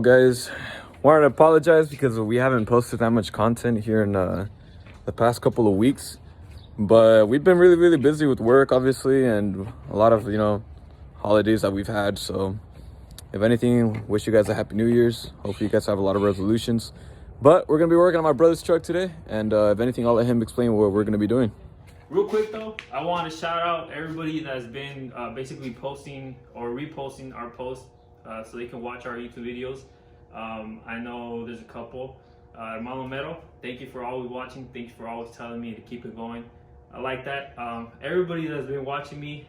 guys, wanted to apologize because we haven't posted that much content here in the past couple of weeks, but we've been really busy with work, obviously, and a lot of holidays that we've had. So if anything, wish you guys a happy New Year's. Hopefully you guys have a lot of resolutions, but we're gonna be working on my brother's truck today, and if anything, I'll let him explain what we're gonna be doing. Real quick though, I want to shout out everybody that's been basically posting or reposting our posts so they can watch our YouTube videos. I know there's a couple. Hermano Mero, thank you for always watching. Thank you for always telling me to keep it going. I like that. Everybody that's been watching me,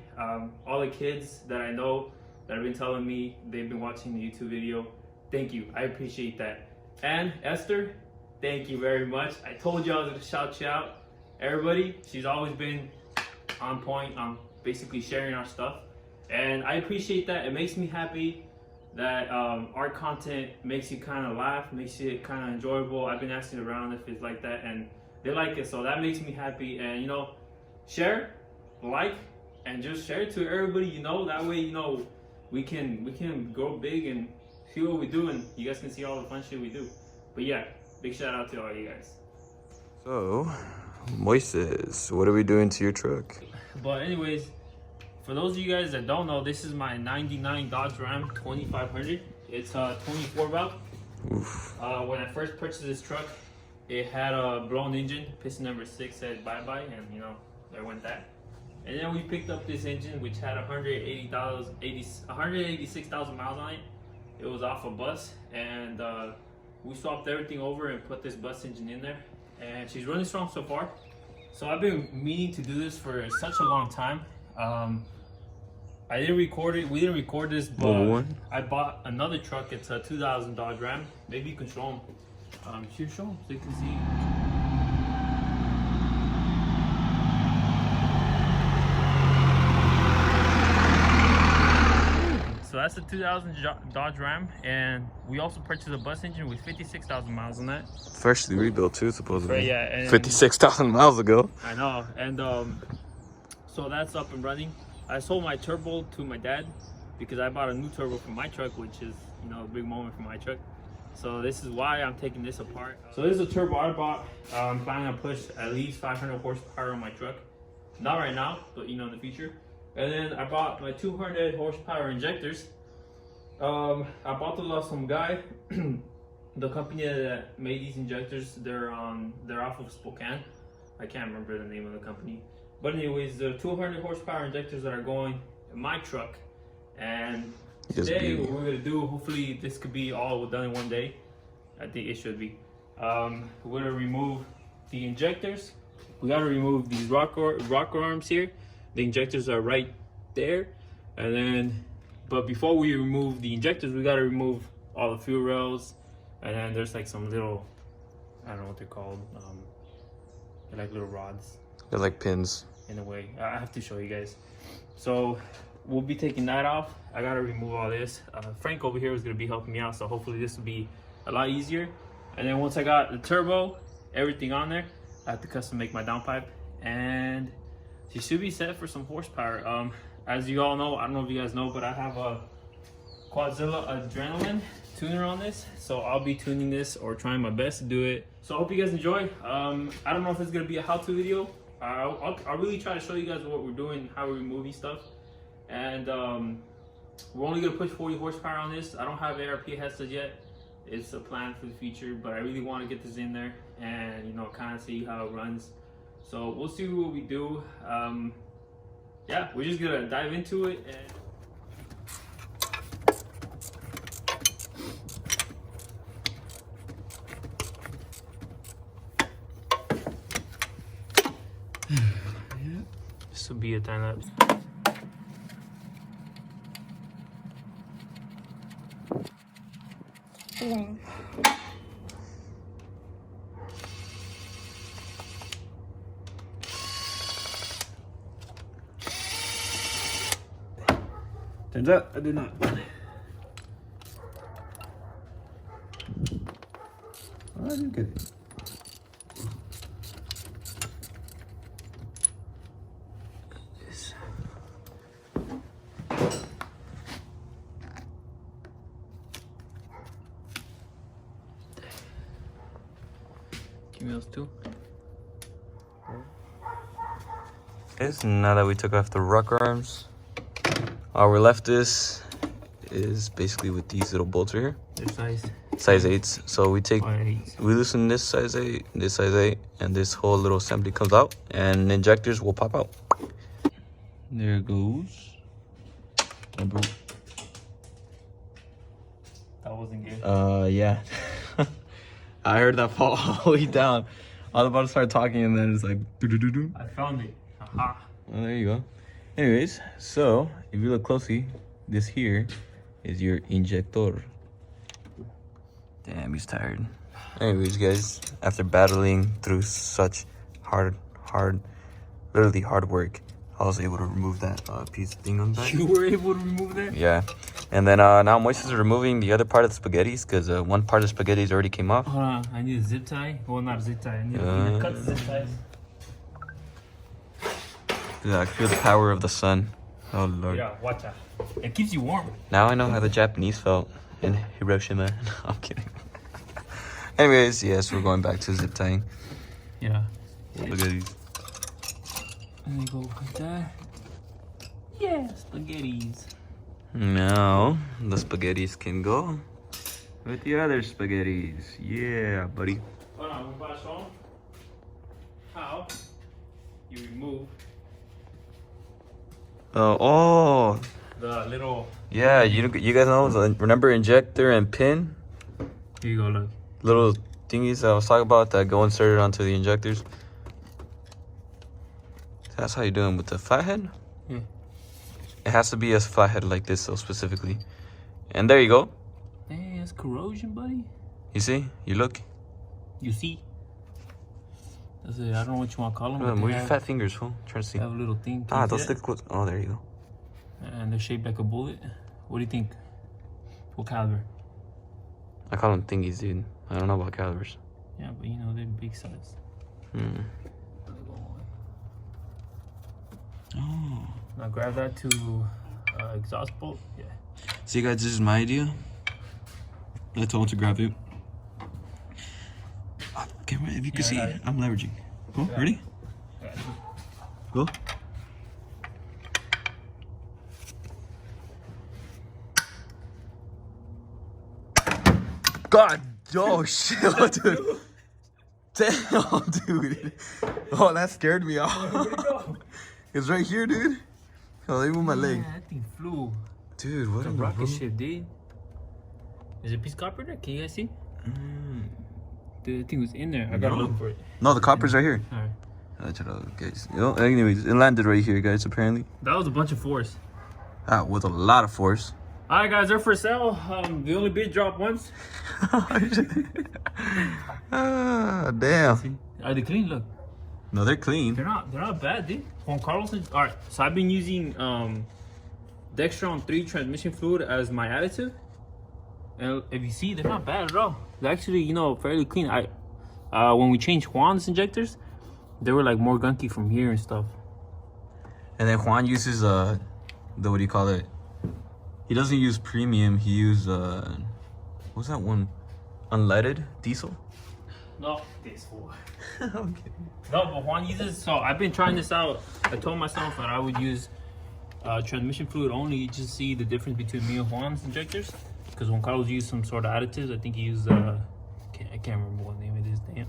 all the kids that I know that have been telling me they've been watching the YouTube video, thank you. I appreciate that. And Esther, thank you very much. I told you I was going to shout you out. Everybody, she's always been on point on basically sharing our stuff, and I appreciate that. It makes me happy that our content makes you kind of laugh, makes it kind of enjoyable. I've been asking around if it's like that, and they like it, so that makes me happy. And share, like, and just share it to everybody. That way we can grow big and see what we do, and you guys can see all the fun shit we do. But yeah, big shout out to all you guys. So Moises, what are we doing to your truck? But anyways, for those of you guys that don't know, this is my 99 Dodge Ram 2500. It's a 24 valve. When I first purchased this truck, it had a blown engine. Piston number 6 said bye-bye, and there went that. And then we picked up this engine which had 186,000 miles on it. It was off a bus, and we swapped everything over and put this bus engine in there. And she's running strong so far. So I've been meaning to do this for such a long time. I didn't record it. We didn't record this, but I bought another truck. It's a 2000 Dodge Ram. Maybe you can show them. Show them so you can see. So that's a 2000 Dodge Ram, and we also purchased a bus engine with 56,000 miles on that. Freshly rebuilt too, supposedly. Right, yeah. And 56,000 miles ago. I know, and so that's up and running. I sold my turbo to my dad because I bought a new turbo for my truck, which is a big moment for my truck. So this is why I'm taking this apart. So this is a turbo I bought. I'm planning to push at least 500 horsepower on my truck. Not right now, but in the future. And then I bought my 200 horsepower injectors. I bought those off some guy. The company that made these injectors, they're off of Spokane. I can't remember the name of the company. But anyways, the 200 horsepower injectors that are going in my truck. And today what we're gonna do, hopefully this could be all done in one day. I think it should be. We're gonna remove the injectors. We gotta remove these rocker arms here. The injectors are right there, and then, but before we remove the injectors, we gotta remove all the fuel rails, and then there's like some little, I don't know what they're called, they're like little rods. They're like pins. In a way, I have to show you guys. So we'll be taking that off. I gotta remove all this. Frank over here is gonna be helping me out, so hopefully this will be a lot easier. And then once I got the turbo, everything on there, I have to custom make my downpipe, and she should be set for some horsepower. As you all know, I don't know if you guys know, but I have a Quadzilla Adrenaline tuner on this, so I'll be tuning this or trying my best to do it. So I hope you guys enjoy. I don't know if it's gonna be a how-to video. I'll really try to show you guys what we're doing, how we're removing stuff, and we're only gonna push 40 horsepower on this. I don't have ARP headsets yet. It's a plan for the future, but I really want to get this in there and kind of see how it runs. So we'll see what we do. Yeah, we're just gonna dive into it. This will be a time lapse. Turns out I did not. I didn't get it. me those too. Now that we took off the rocker arms, all we're left is basically with these little bolts right here. Their Size 8s. So we eights. we loosen this size 8, this size 8, and this whole little assembly comes out, and injectors will pop out. There it goes. That wasn't good. Yeah. I heard that fall all the way down. I was about to start talking, and then it's like doo-doo-doo-doo. I found it. Aha. Well, there you go. Anyways, so if you look closely, this here is your injector. Damn, he's tired. Anyways, guys, after battling through such literally hard work, I was able to remove that piece of thing on the back. You were able to remove that? Yeah. And then now Moises is removing the other part of the spaghettis because one part of the spaghettis already came off. Hold on, I need a zip tie. Well, not a zip tie. I need to cut the zip ties. Yeah, I feel the power of the sun. Oh, Lord. Yeah, watch out. It keeps you warm. Now I know how the Japanese felt in Hiroshima. No, I'm kidding. Anyways, yes, we're going back to zip tying. Yeah. Look at these. And then go like that. Yeah, spaghettis. Now the spaghettis can go with the other spaghettis. Yeah, buddy. Hold on, we're about to show them how you remove Oh, the little. yeah. You guys know, remember injector and pin? Here you go, look. Little thingies that I was talking about that go inserted onto the injectors. That's how you do them with the flathead? Yeah. It has to be a flathead like this, though, specifically. And there you go. Hey, that's corrosion, buddy. You see? You look. You see? That's it. I don't know what you want to call them. Move your fat fingers, fool. Trying to see. They have a little thing. Those stick close. Oh, there you go. And they're shaped like a bullet. What do you think? What caliber? I call them thingies, dude. I don't know about calibers. Yeah, but you know, they're big size. Oh. Now grab that to exhaust bolt. Yeah. See, guys, this is my idea. I told him to grab it. Camera, if you can see, I'm leveraging. Cool, ready? Go. God, oh shit, oh, dude. Damn, dude. Oh, that scared me off. Where'd it go? It's right here, dude. Oh, let me move my leg. Yeah, that thing flew. Dude, what a a rocket ship, dude. There's a piece of copper there. Can you guys see? Dude, that thing was in there. I gotta look for it. No, the copper's right here. Alright. Guys. Anyways, it landed right here, guys, apparently. That was a bunch of force. With a lot of force. Alright, guys, they're for sale. The only bid dropped once. Ah, damn. See? Are they clean? Look. No, they're clean. They're not bad, dude. Juan Carlos is, alright, so I've been using Dextron 3 transmission fluid as my additive. And if you see, they're not bad at all. They're actually, you know, fairly clean. When we changed Juan's injectors, they were like more gunky from here and stuff. And then Juan uses the what do you call it? He doesn't use premium. He uses what's that one? Unleaded diesel. No, this fool. Okay. No, but Juan uses. So I've been trying this out. I told myself that I would use transmission fluid only to see the difference between me and Juan's injectors. Because when Carlos used some sort of additives, I think he used I can't remember what name it is, damn.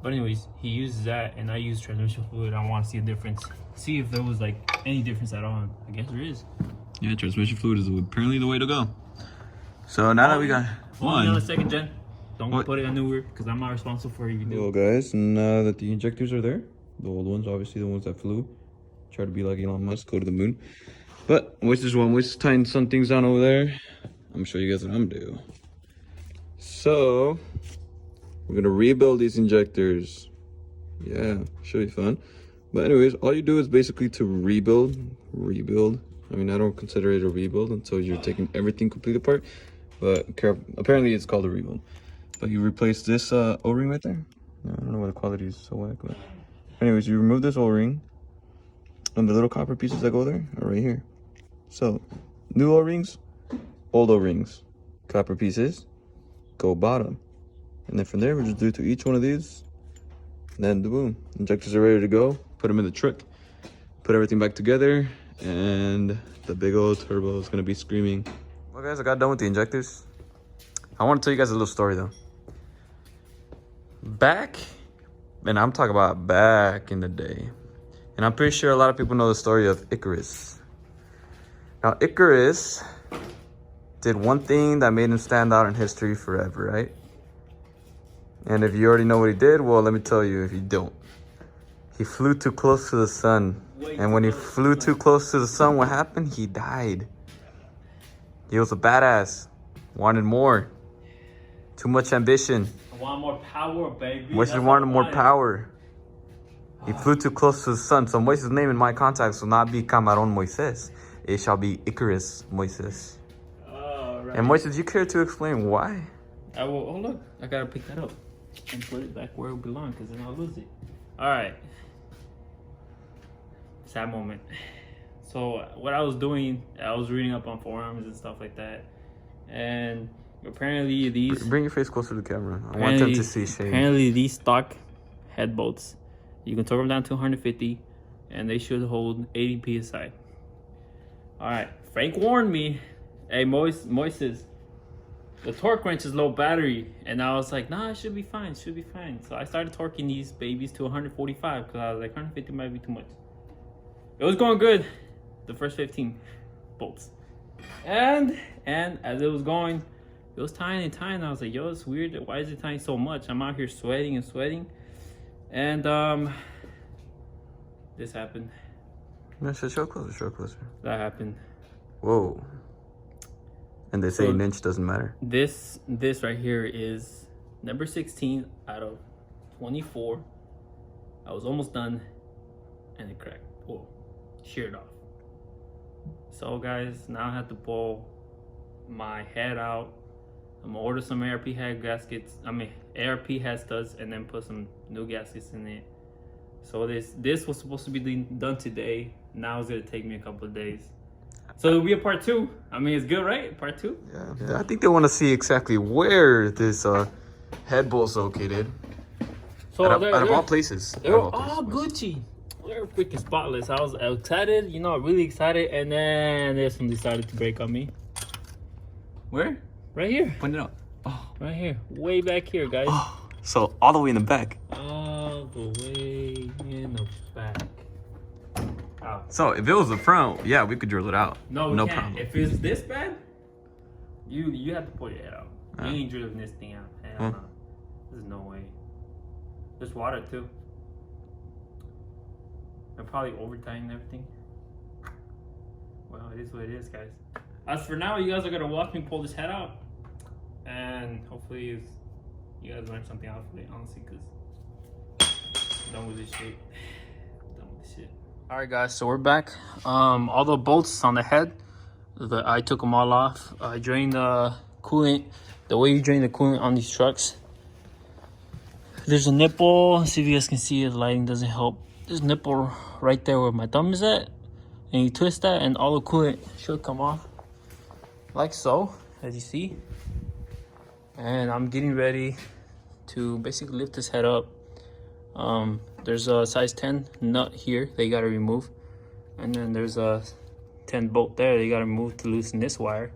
But anyways, he uses that, and I use transmission fluid. I want to see a difference, see if there was like any difference at all. I guess there is. Yeah, transmission fluid is apparently the way to go. So now that we got Hold on a second, Jen. Don't What? put it anywhere, because I'm not responsible for you. Well, guys, now that the injectors are there, the old ones, obviously the ones that flew, try to be like Elon Musk, go to the moon. But Moises tying some things down over there. I'm gonna show you guys what I'm gonna do. So we're gonna rebuild these injectors. Yeah, should be fun. But anyways, all you do is basically to rebuild. I mean, I don't consider it a rebuild until you're taking everything completely apart. But apparently it's called a rebuild. But you replace this O-ring right there. I don't know why the quality is so whack. But anyways, you remove this O-ring, and the little copper pieces that go there are right here. So new O-rings, old O-rings, copper pieces go bottom, and then from there we just do to each one of these Then boom, injectors are ready to go. Put them in the truck. Put everything back together, and the big old turbo is gonna be screaming. Well, guys, I got done with the injectors. I want to tell you guys a little story though. Back, and I'm talking about back in the day, and I'm pretty sure a lot of people know the story of ICARUS. Now, ICARUS did one thing that made him stand out in history forever, right? And if you already know what he did, well, let me tell you if you don't. He flew too close to the sun. And when he flew too close to the sun, what happened? He died. He was a badass. Wanted more. Too much ambition. I want more power, baby. Moises wanted more power. He flew too close to the sun. So Moises' name in my contacts will not be Camarón Moises. It shall be ICARUS Moises. Right. And Moises, you care to explain why? I will. Oh look, I gotta pick that up and put it back where it belongs, because then I'll lose it. All right. Sad moment. So what I was doing, I was reading up on forums and stuff like that, and apparently these. Bring your face closer to the camera. I want them to see shade. Apparently these stock head bolts, you can torque them down to 150, and they should hold 80 psi. All right, Frank warned me. Hey, Moises, the torque wrench is low battery. And I was like, nah, it should be fine, should be fine. So I started torquing these babies to 145, because I was like, 150 might be too much. It was going good, the first 15 bolts. And as it was going, it was tying and tying. I was like, yo, it's weird. Why is it tying so much? I'm out here sweating and sweating. And this happened. No, show closer. That happened. Whoa. And they say an inch doesn't matter. This right here is number 16 out of 24. I was almost done, and it cracked. Whoa, sheared off. So guys, now I have to pull my head out. I'm gonna order some ARP head gaskets. ARP head studs, and then put some new gaskets in it. So this was supposed to be done today. Now it's gonna take me a couple of days. So it'll be a part 2. I mean, it's good, right? Part 2? Yeah. I think they want to see exactly where this head bolt's located. So out of all places. They were all Gucci. They're freaking spotless. I was excited, really excited, and then this one decided to break on me. Where? Right here. Point it out. Oh. Right here. Way back here, guys. Oh. So all the way in the back. All the way in the back. Ow. So if it was the front, yeah, we could drill it out. No, we no can't. problem. If it's this bad, you have to pull your head out. You ain't drilling this thing out. Hell no. There's no way. There's water too. They're probably overtying everything. Well, it is what it is, guys. As for now, you guys are gonna watch me pull this head out, and hopefully you guys learn something out of it, honestly, because I'm done with this shit. All right, guys, so we're back. All the bolts on the head, I took them all off. I drained the coolant the way you drain the coolant on these trucks. There's a nipple. Let's see if you guys can see it. The lighting doesn't help. There's a nipple right there where my thumb is at, and you twist that and all the coolant should come off like so, as you see. And I'm getting ready to basically lift this head up. There's a size 10 nut here they gotta remove, and then there's a 10 bolt there they gotta remove to loosen this wire.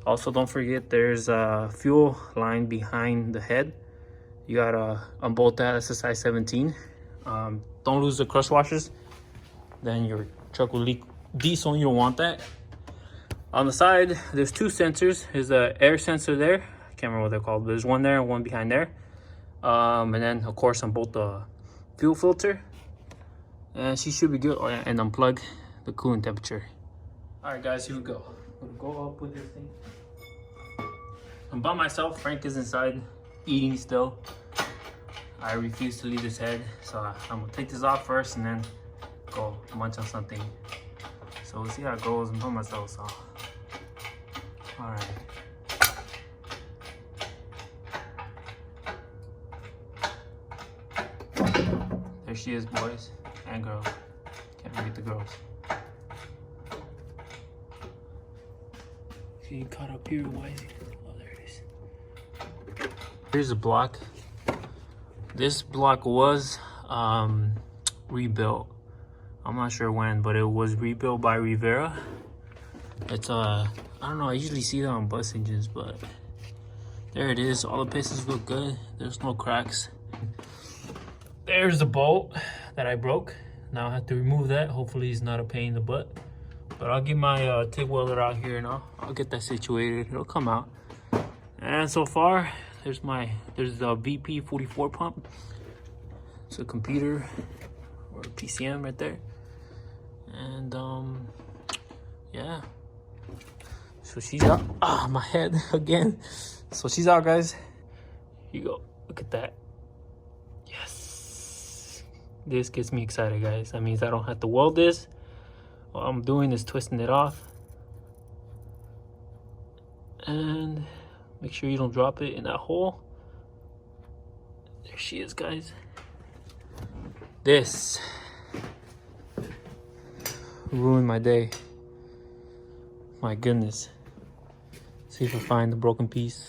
Also, don't forget there's a fuel line behind the head. You gotta unbolt that. That's a size 17. Don't lose the crush washers, then your truck will leak diesel and you don't want that. On the side, there's 2 sensors. There's an air sensor there. I can't remember what they're called, but there's one there and one behind there. And then of course unbolt the fuel filter, and she should be good. Oh, yeah, and unplug the coolant temperature. All right, guys, here we go. I'm gonna go up with this thing. I'm by myself. Frank is inside eating still. I refuse to leave this head, so I'm gonna take this off first and then go munch on something. So we'll see how it goes. I'm by myself, so all right. There she is, boys and girls. Can't forget the girls. She caught up here. Why is it? Oh, there it is. Here's the block. This block was rebuilt. I'm not sure when, but it was rebuilt by Rivera. It's I don't know, I usually see that on bus engines, but there it is. All the pistons look good. There's no cracks. There's the bolt that I broke. Now I have to remove that. Hopefully it's not a pain in the butt. But I'll get my TIG welder out here and I'll get that situated. It'll come out. And so far, there's the VP44 pump. It's a computer or a PCM right there. And yeah. So she's out. Ah, my head again. So she's out, guys. Here you go. Look at that. Yes. This gets me excited, guys. That means I don't have to weld this. All I'm doing is twisting it off. And make sure you don't drop it in that hole. There she is, guys. This ruined my day. My goodness. See if I find the broken piece.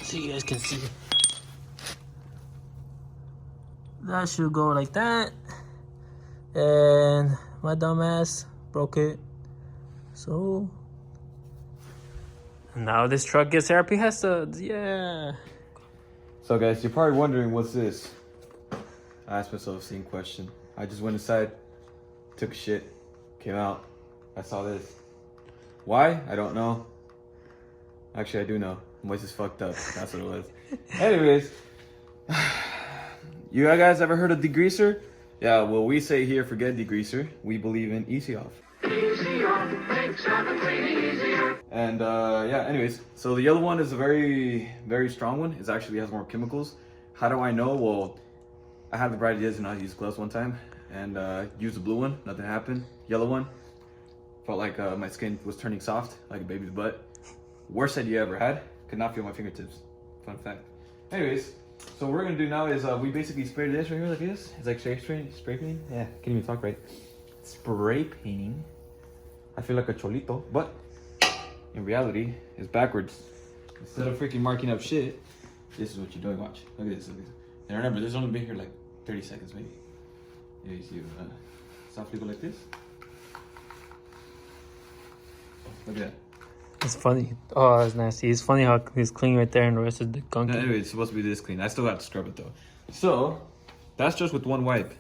So you guys can see. That should go like that. And my dumbass broke it. So now this truck gets RP studs. Yeah. So guys, you're probably wondering what's this? I asked myself the same question. I just went inside, took a shit, came out, I saw this. Why? I don't know. Actually, I do know. MOISES fucked up. That's what it was. Anyways, you guys ever heard of degreaser? Yeah, well, we say here, forget degreaser. We believe in easy off. Easy off makes everything easier. And yeah, anyways, so the yellow one is a very, very strong one. It actually has more chemicals. How do I know? Well, I had the bright ideas and I used gloves one time and used the blue one. Nothing happened. Yellow one, felt like my skin was turning soft, like a baby's butt. Worst idea I ever had. Could not feel my fingertips. Fun fact. Anyways, so what we're gonna do now is we basically spray this right here like this. It's like spray painting. Yeah, can't even talk right. Spray painting. I feel like a cholito, but in reality, it's backwards. Instead of freaking marking up shit, this is what you're doing. Watch. Look at this. Look at this. And remember, this only been here like 30 seconds, maybe. Anyways, you softly go like this. Look at that. It's funny. Oh, that's nasty. It's funny how it's clean right there and the rest of the gunk. No, anyway, it's supposed to be this clean. I still have to scrub it though. So, that's just with one wipe.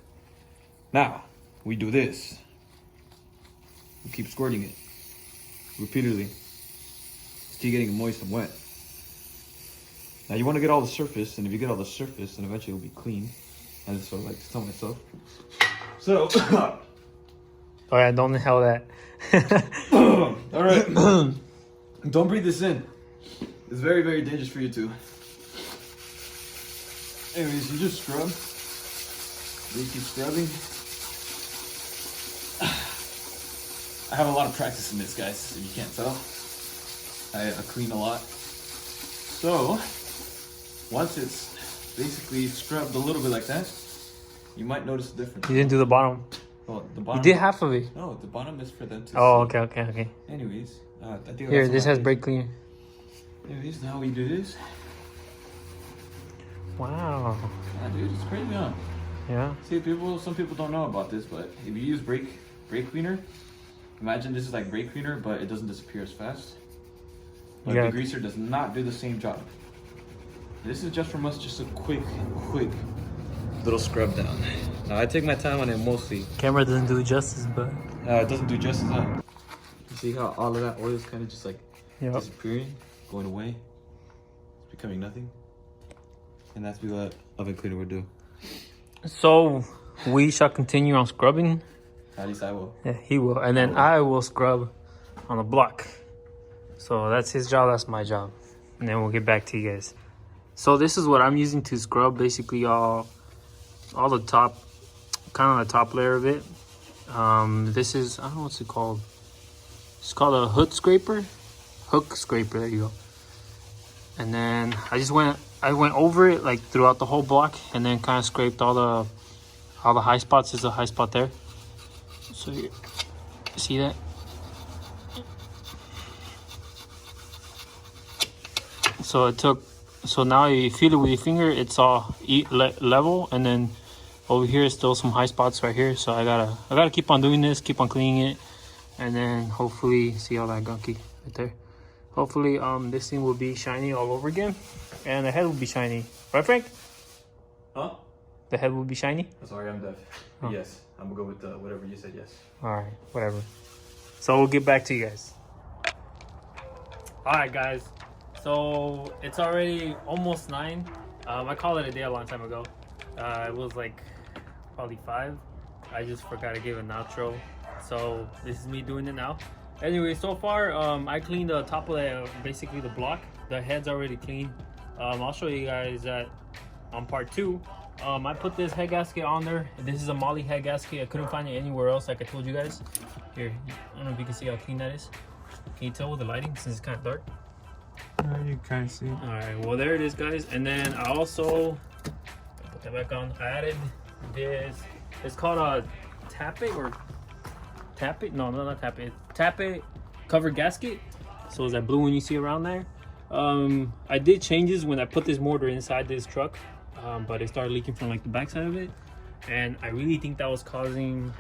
Now, we do this. We keep squirting it repeatedly. Still getting it moist and wet. Now you want to get all the surface, and if you get all the surface, then eventually it'll be clean. I just sort of like to tell myself. So, Oh yeah, don't inhale that. all right. Don't breathe this in. It's very, very dangerous for you too. Anyways, you just scrub. You keep scrubbing. I have a lot of practice in this, guys, if you can't tell. I clean a lot. So, once it's basically scrubbed a little bit like that, you might notice a difference. You didn't do the bottom. Oh, the bottom. You did half of it. No, the bottom is for them to Oh, see. okay. Anyways, I think Here, that's this what has I- brake cleaner. Anyways, now we do this. Wow. Yeah, dude, it's crazy, huh? Yeah. See, some people don't know about this, but if you use brake cleaner, imagine this is like brake cleaner, but it doesn't disappear as fast. But Yeah. the degreaser does not do the same job. This is just from us, just a quick little scrub down. Now I take my time on it mostly. Camera doesn't do it justice, but It doesn't do justice, huh? You see how all of that oil is kind of just like yeah. disappearing, going away. It's becoming nothing. And that's what that oven cleaner would do. So we shall continue on scrubbing. At least I will. Yeah, he will, and then I will scrub on the block. So that's his job. That's my job, and then we'll get back to you guys. So this is what I'm using to scrub basically all the top, kind of the top layer of it. This is, I don't know what's it called. It's called a hook scraper. There you go. And then I went over it like throughout the whole block, and then kind of scraped all the high spots. There's a high spot there. So you see that? So it took So now you feel it with your finger, it's all level, and then over here is still some high spots right here. So I gotta keep on doing this, keep on cleaning it, and then hopefully see all that gunky right there. Hopefully this thing will be shiny all over again, and the head will be shiny, right, Frank? Huh? The head will be shiny. Sorry, I'm deaf. Oh. Yes, I'm gonna go with whatever you said. Yes. All right, whatever. So we'll get back to you guys. All right, guys. So it's already almost 9. I called it a day a long time ago. It was like probably 5. I just forgot to give an outro. So this is me doing it now. Anyway, so far I cleaned the top of basically the block. The head's already clean. I'll show you guys that on part 2. I put this head gasket on there. This is a Molly head gasket. I couldn't find it anywhere else, like I told you guys. Here, I don't know if you can see how clean that is. Can you tell with the lighting since it's kind of dark? You can't see. All right, well there it is, guys. And then I also put that back on. I added this. It's called a tap it. No, not tap it. Tap it cover gasket. So is that blue one you see around there? I did changes when I put this mortar inside this truck, but it started leaking from like the back side of it, and I really think that was causing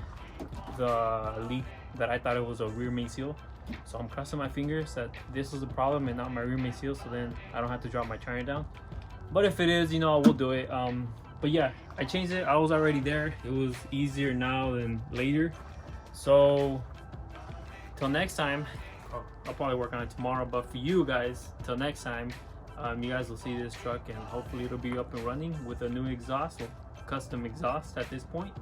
the leak that I thought it was a rear main seal. So I'm crossing my fingers that this was the problem and not my rear main seal, so then I don't have to drop my tire down. But if it is, you know, I will do it. But yeah, I changed it. I was already there. It was easier now than later. So till next time, I'll probably work on it tomorrow, but for you guys, till next time, you guys will see this truck, and hopefully it'll be up and running with a new exhaust, or custom exhaust at this point,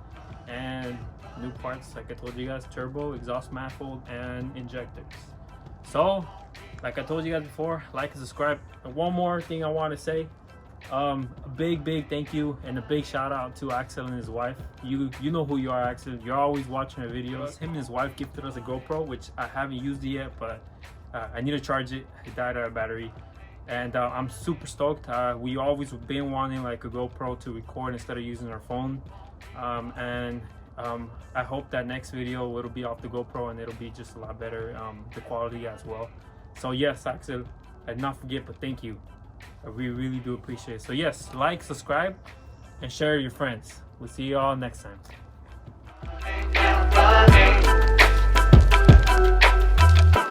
and new parts, like I told you guys, turbo, exhaust manifold, and injectors. So like I told you guys before, like and subscribe. And one more thing I want to say, a big thank you and a big shout out to Axel and his wife. You know who you are, Axel. You're always watching our videos. Him and his wife gifted us a GoPro, which I haven't used it yet, but I need to charge it. It died out of battery, and I'm super stoked. We always been wanting like a GoPro to record instead of using our phone, and I hope that next video it'll be off the GoPro and it'll be just a lot better, the quality as well. So yes, Axel, and not forget, but thank you. We really do appreciate it. So yes, like, subscribe, and share with your friends. We'll see you all next time.